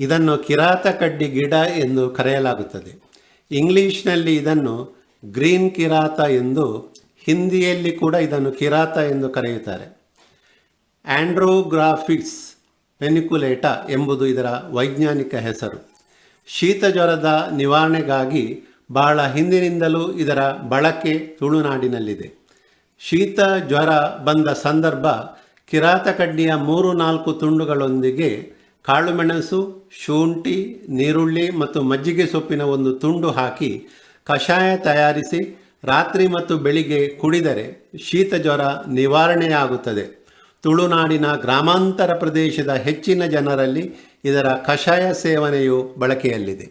ಇದನ್ನು ಕಿರಾತ ಕಡ್ಡಿ ಗಿಡ ಎಂದು ಕರೆಯಲಾಗುತ್ತದೆ. ಇಂಗ್ಲಿಷ್ನಲ್ಲಿ ಇದನ್ನು ಗ್ರೀನ್ ಕಿರಾತ ಎಂದು, ಹಿಂದಿಯಲ್ಲಿ ಕೂಡ ಇದನ್ನು ಕಿರಾತ ಎಂದು ಕರೆಯುತ್ತಾರೆ. ಆಂಡ್ರೋಗ್ರಾಫಿಸ್ ಪೆನಿಕುಲೇಟ ಎಂಬುದು ಇದರ ವೈಜ್ಞಾನಿಕ ಹೆಸರು. ಶೀತ ಜ್ವರದ ನಿವಾರಣೆಗಾಗಿ ಬಹಳ ಹಿಂದಿನಿಂದಲೂ ಇದರ ಬಳಕೆ ತುಳುನಾಡಿನಲ್ಲಿದೆ. ಶೀತ ಜ್ವರ ಬಂದ ಸಂದರ್ಭ ಕಿರಾತ ಕಡ್ಡಿಯ 3-4 ತುಂಡುಗಳೊಂದಿಗೆ ಕಾಳುಮೆಣಸು, ಶುಂಠಿ, ನೀರುಳ್ಳಿ ಮತ್ತು ಮಜ್ಜಿಗೆ ಸೊಪ್ಪಿನ ಒಂದು ತುಂಡು ಹಾಕಿ ಕಷಾಯ ತಯಾರಿಸಿ ರಾತ್ರಿ ಮತ್ತು ಬೆಳಿಗ್ಗೆ ಕುಡಿದರೆ ಶೀತ ಜ್ವರ ನಿವಾರಣೆಯಾಗುತ್ತದೆ. ತುಳುನಾಡಿನ ಗ್ರಾಮಾಂತರ ಪ್ರದೇಶದ ಹೆಚ್ಚಿನ ಜನರಲ್ಲಿ ಇದರ ಕಷಾಯ ಸೇವನೆಯು ಬಳಕೆಯಲ್ಲಿದೆ.